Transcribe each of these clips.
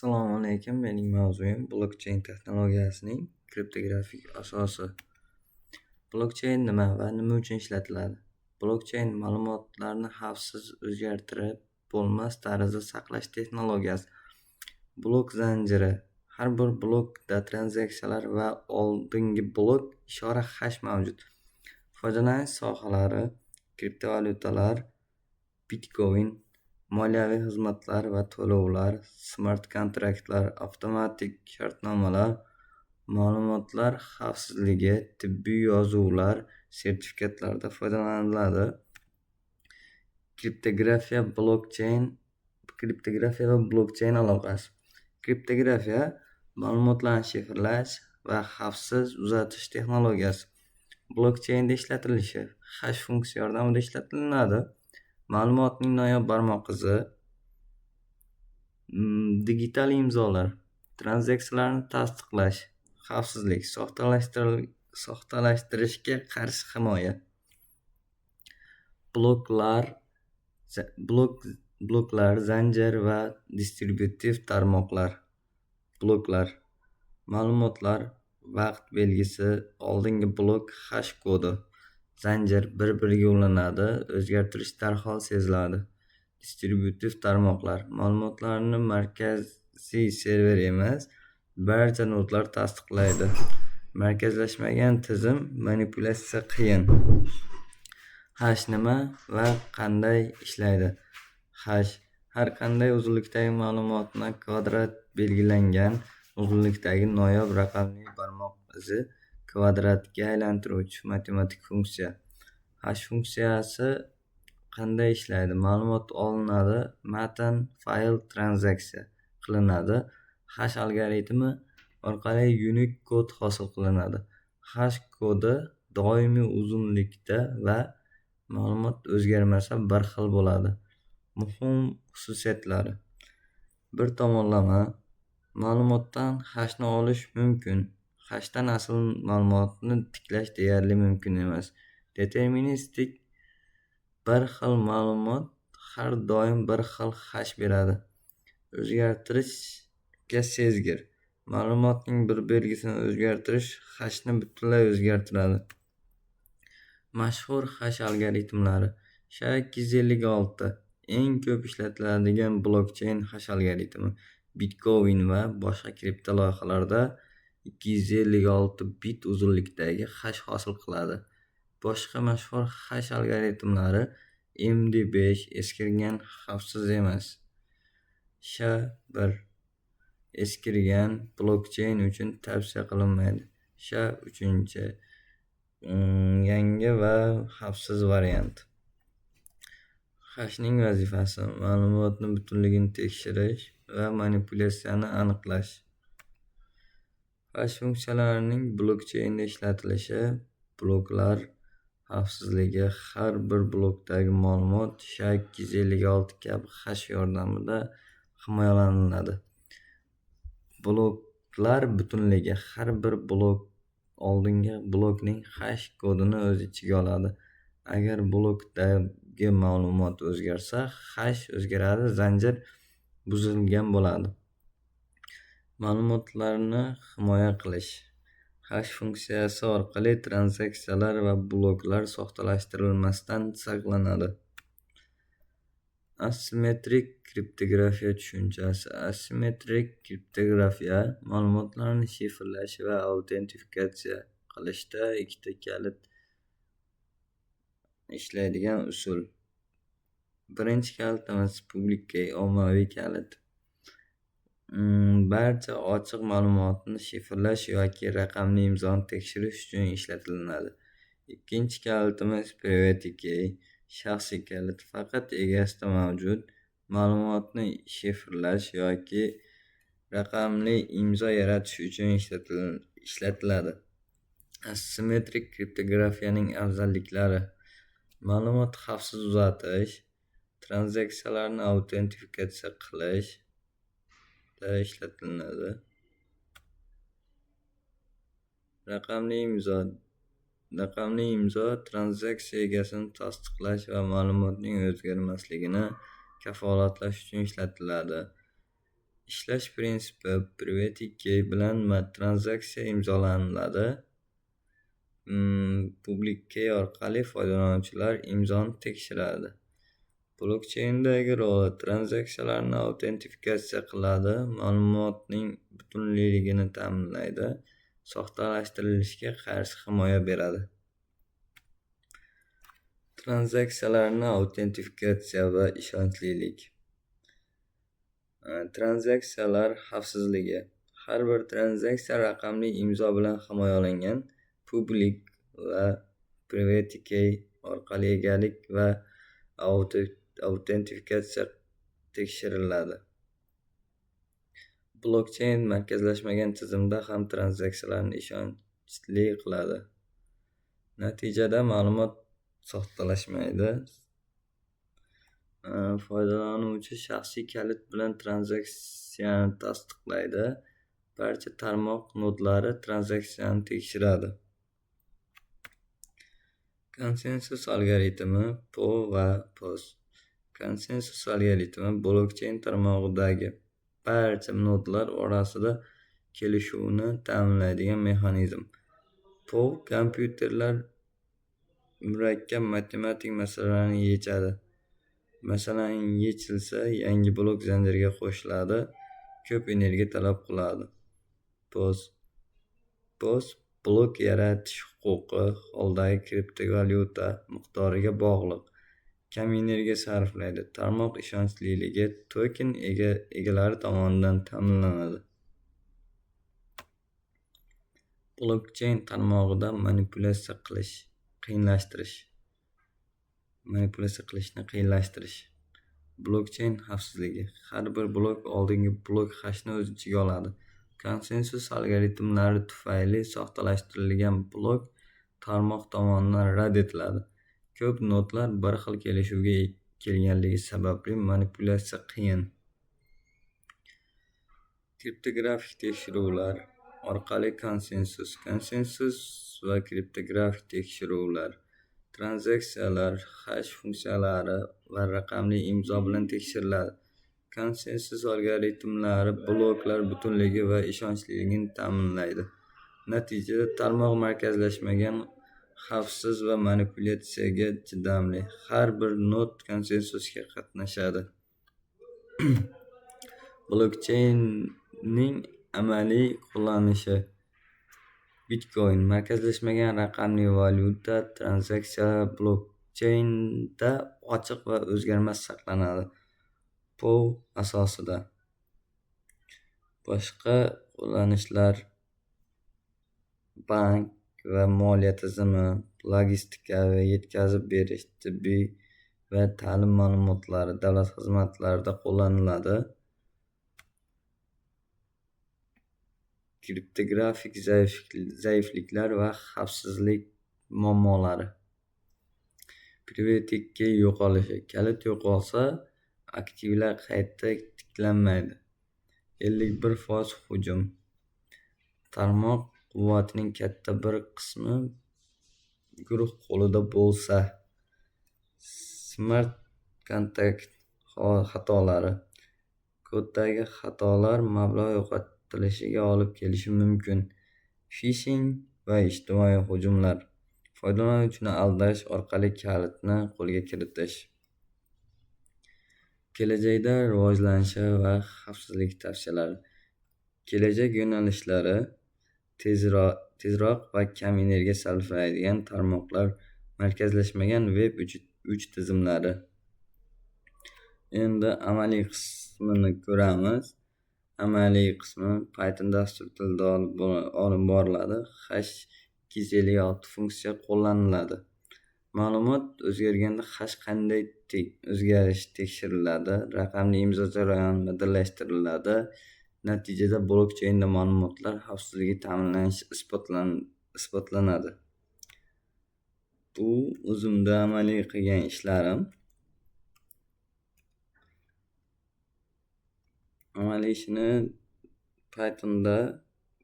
Assalomu alaykum. Mening mavzuyim blockchain texnologiyasining kriptografik asosi. Blockchain nima va nima uchun ishlatiladi? Blockchain ma'lumotlarni xavfsiz o'zgartirib bo'lmas tarzda saqlash texnologiyasi. Blok zanjiri. Har bir blokda tranzaksiyalar va oldingi blok ishora hash mavjud. Foydalanish sohalari: kriptovalyutalar, Bitcoin, moliyaviy xizmatlar va to'lovlar, smart kontraktlar, avtomatik shartnomalar, ma'lumotlar xavfsizligi, tibbiy yozuvlar, sertifikatlarda foydalaniladi. Kriptografiya va blokchain aloqasi. Kriptografiya ma'lumotlarni shifrlash va xavfsiz uzatish texnologiyasi. Blokchainda ishlatilishi hash funksiya yordamida ishlatilinadi. Ma'lumotning noyob barmoq izi, digital imzolar, tranzaksiyalarni tasdiqlash, xavfsizlik, soxtalashtirishga qarshi himoya. Bloklar, zanjir va distributiv tarmoqlar. Bloklar, ma'lumotlar, vaqt belgisi, oldingi blok hash kodi. Zanjir bir-biriga ulanadi, o'zgartirish darhol seziladi. Distributiv tarmoqlar, ma'lumotlarni markaziy server emas, barcha nodlar tasdiqlaydi. Markazlashmagan tizim, manipulyatsiya qiyin. Hash nima va qanday ishlaydi? Hash har qanday uzunlikdagi ma'lumotni kvadrat belgilangan uzunlikdagi noyob raqamli barmoq izi kvadratga aylantiruvchi matematik funksiya. Hash funksiyasi qanday ishlaydi? Ma'lumot olinadi, matn, fayl tranzaksiya qilinadi. Hash algoritmi orqali unik kod hosil qilinadi. Hash kodi doimiy uzunlikda va ma'lumot o'zgarmasa bir xil bo'ladi. Muhim xususiyatlari: bir tomonlama ma'lumotdan hashni olish mumkin. Hashdan asl ma'lumotni tiklash deyarli mumkin emas. Deterministik bir xil ma'lumot har doim bir xil hash beradi. O'zgartirishga sezgir. Ma'lumotning bir belgisini o'zgartirish hashni butunlay o'zgartiradi. Mashhur hash algoritmlari. SHA-256 eng ko'p ishlatiladigan blokchain hash algoritmi. Bitcoin va boshqa kripto loyihalarda 256 bit uzunlikdagi hash hosil qiladi. Boshqa mashhur hash algoritmlari MD5 eskirgan, xavfsiz emas. SHA-1 eskirgan, blokchain uchun tavsiya qilinmaydi. SHA-3 yangi va xavfsiz variant. Hashning vazifasi: ma'lumotni butunligini tekshirish va manipulyatsiyani aniqlash. Hash funksiyalarining blokchainda ishlatilishi. Bloklar xavfsizligi: har bir blokdagi ma'lumot SHA-256 kabi hash yordamida himoyalanadi. Bloklar butunligi: har bir blok oldingi blokning hash kodini o'z ichiga oladi. Agar blokdagi ma'lumot o'zgarsa, hash o'zgaradi, zanjir buzilgan bo'ladi. Ma'lumotlarni himoya qilish. Hash funksiyasi orqali tranzaksiyalar va bloklar soxtalashtirilmasdan saqlanadi. Asimetrik kriptografiya tushunchasi. Asimetrik kriptografiya ma'lumotlarni shifrlash va autentifikatsiya qilishda ikkita kalit ishlaydigan usul. Birinchi kalitimiz public key, ommaviy kalit. Barcha ochiq ma'lumotni shifrlash yoki raqamli imzoni tekshirish uchun ishlatiladi. Ikkinchi kalitimiz private key, shaxsiy kalit. Faqat egasida mavjud. Ma'lumotni shifrlash yoki raqamli imzo yaratish uchun ishlatiladi. Asimetrik kriptografiyaning afzalliklari: ma'lumot xavfsiz uzatish, tranzaksiyalarni autentifikatsiya qilishda ishlatiladi. Raqamli imzo tranzaksiya egasini tasdiqlash va ma'lumotning o'zgarmasligini kafolatlash uchun ishlatiladi. Ishlash prinsipi private key bilan tranzaksiya imzolanadi. Public key orqali foydalanuvchilar imzoni tekshiradi. Blokcheyndagi roli tranzaksiyalarni autentifikatsiya qiladi, ma'lumotning butunligini ta'minlaydi, soxtalashtirilishga qarshi himoya beradi. Tranzaksiyalarni autentifikatsiya va ishonchlilik. Tranzaksiyalar xavfsizligi. Har bir tranzaksiya raqamli imzo bilan himoyalangan. Public va private key orqali egalik va autentifikatsiya tekshiriladi. Blokcheyn markazlashmagan tizimda ham tranzaksiyalarni ishonchli qiladi. Natijada ma'lumot soxtalashmaydi. Foydalanuvchi shaxsiy kalit bilan tranzaksiyani tasdiqlaydi. Barcha tarmoq nodlari tranzaksiyani tekshiradi. Konsensus algoritmi PO va POS. Konsensus algoritmi blokcheyn tarmog'idagi barcha nodlar orasida kelishuvni ta'minlaydigan mexanizm. PO kompyuterlar murakkab matematik masalalarni yechadi. Masalan, yechilsa, yangi blok zanjiriga qo'shiladi, ko'p energiya talab qiladi. POS blok yaratish huquqi holdagi kriptovalyuta miqdoriga bog'liq. Kam energiya sarflaydi. Tarmoq ishonchliligi token egalari tomonidan ta'minlanadi. Blokcheyn tarmog'ida manipulyatsiya qilishni qiyinlashtirish. Blokcheyn xavfsizligi. Har bir blok oldingi blok hashni o'z ichiga oladi. Konsensus algoritmlari tufayli soxtalashtirilgan blok tarmoq tomonidan rad etiladi. Ko'p nodlar bir xil kelishuvga kelganligi sababli manipulyatsiya qiyin. Kriptografik tekshiruvlar orqali konsensus va kriptografik tekshiruvlar. Tranzaksiyalar, hash funksiyalari va raqamli imzo bilan tekshiriladi. Konsensus algoritmlari bloklar butunligi va ishonchliligini ta'minlaydi. Natijada tarmoq markazlashmagan, xavfsiz va manipulyatsiyaga chidamli. Har bir nod konsensusga qatnashadi. Blokcheynning amaliy qo'llanishi. Bitcoin markazlashmagan raqamli valyuta. Tranzaksiyalar blokcheynda ochiq va o'zgarmas saqlanadi. POW asosida. Boshqa qo'llanishlar: bank va moliya tizimi, logistika va yetkazib berish, tibbiy va ta'lim ma'lumotlari davlat xizmatlarida qo'llaniladi. Kriptografik zaifliklar va xavfsizlik muammolari. Private key yo'qolishi. Kalit yo'qolsa, aktivlar qayta tiklanmaydi. 51% hujum. Tarmoq quvvatining katta bir qismi guruh qo'lida bo'lsa. Smart kontrakt xatolari. Koddagi xatolar mablag' yo'qotilishiga olib kelishi mumkin. Phishing va ijtimoiy hujumlar. Foydalanuvchini aldash orqali kalitni qo'lga kiritish. Kelajakda rivojlanishi va xavfsizlik tavsiyalari. Kelajak yo'nalishlari: tezroq va kam energiya sarflaydigan tarmoqlar, markazlashmagan web 3 tizimlari. Endi amaliy qismini ko'ramiz. Amaliy qismi Python dastur tilida olib boriladi. Hash256 funksiya qo'llaniladi. Ma'lumot o'zgarganda hash qanday o'zgarishi tekshiriladi. Raqamli imzo jarayoni birlashtiriladi. Natijada blokcheynda ma'lumotlar xavfsizligi ta'minlanishi isbotlanadi. Bu o'zimda amaliy qilgan ishlarim. Amaliy ishini Pythonda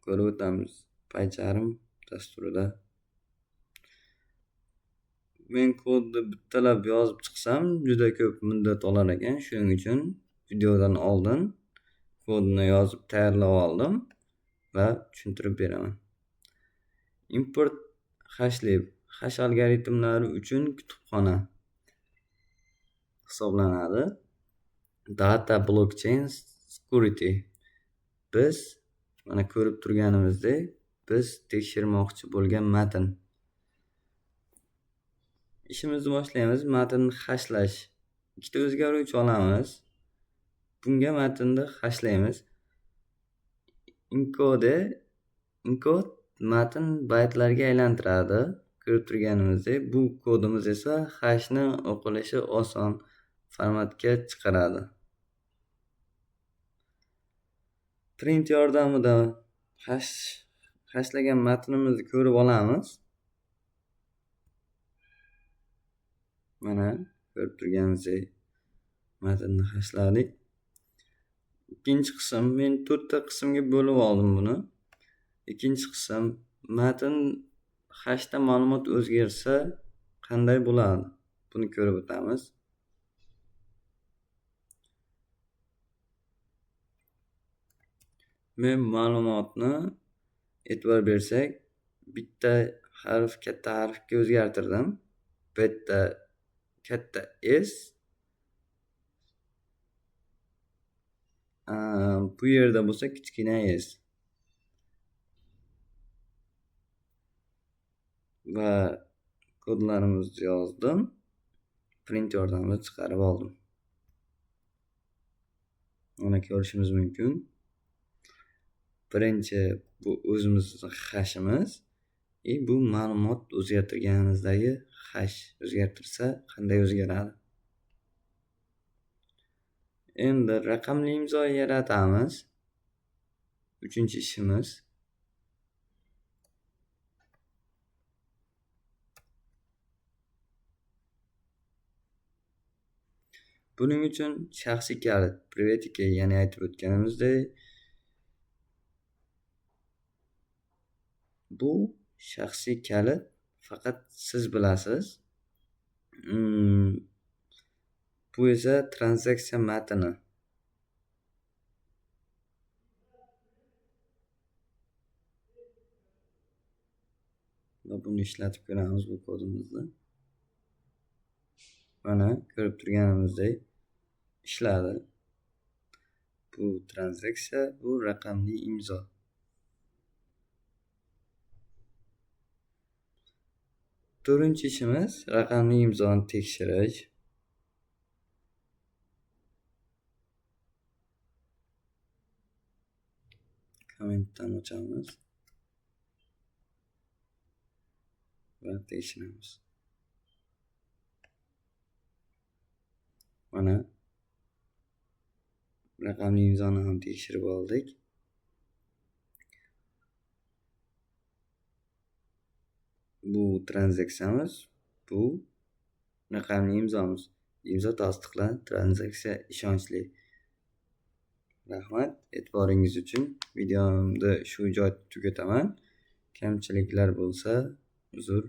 ko'rib o'tamiz. PyCharm dasturida. Men kodni bittalab yozib chiqsam juda ko'p muddat olar ekan. Shuning uchun videodan oldin kodini yozib tayyorlab oldim va tushuntirib beraman. Import hashlab hash algoritmlari uchun kutubxona hisoblanadi. Data blockchain security. Biz mana ko'rib turganimizdek, biz tekshirmoqchi bo'lgan matn. Ishimizni boshlaymiz. Matnni hashlash. Ikkita o'zgaruvchi olamiz. Bunga matnni hashlaymiz. Encode matn baytlarga aylantiradi. Ko'rib turganimizdek, bu kodimiz esa hashni o'qilishi oson formatga chiqaradi. Print yordamida hashlagan matnimizni ko'rib olamiz. Mana ko'rib turganingizdek matnni hashladik. Ikkinchi qism, men 4 ta qismga bo'lib oldim buni. Ikkinchi qism, matn hashda ma'lumot o'zgarsa qanday bo'ladi? Buni ko'rib o'tamiz. Men ma'lumotni e'tibor bersak, bitta harf katta harfga o'zgartirdim. Bitta katta S, bu yerda bo'lsa kichkina S va kodlarimizni yozdim. Print yordamida chiqarib oldim. Mana ko'rishimiz mumkin. Birinchi bu o'zimizning hashimiz. Bu ma'lumot o'zgartirganimizdagi hash o'zgartirsa qanday o'zgaradi? Endi raqamli imzo yaratamiz. Uchinchi ishimiz. Buning uchun shaxsiy kalit, private key, ya'ni aytib o'tganimizdek, bu shaxsiy kalit faqat siz bilasiz. Bu esa transaksiya matni. Va buni ishlatib ko'ramiz bu kodimizni. Mana ko'rib turganimizdek ishladi. Bu transaksiya, bu raqamli imzo. To'rtinchi ishimiz raqamli imzoni tekshirish. Kommentdan ochamiz va tekshiramiz. Mana raqamli imzoni ham tekshirib oldik. Bu tranzaksiyamiz, bu raqamli imzomiz. Imzo tasdiqlan, tranzaksiya ishonchli. Rahmat e'tiboringiz uchun. Videomni shu joyda tugataman. Kamchiliklar bo'lsa uzr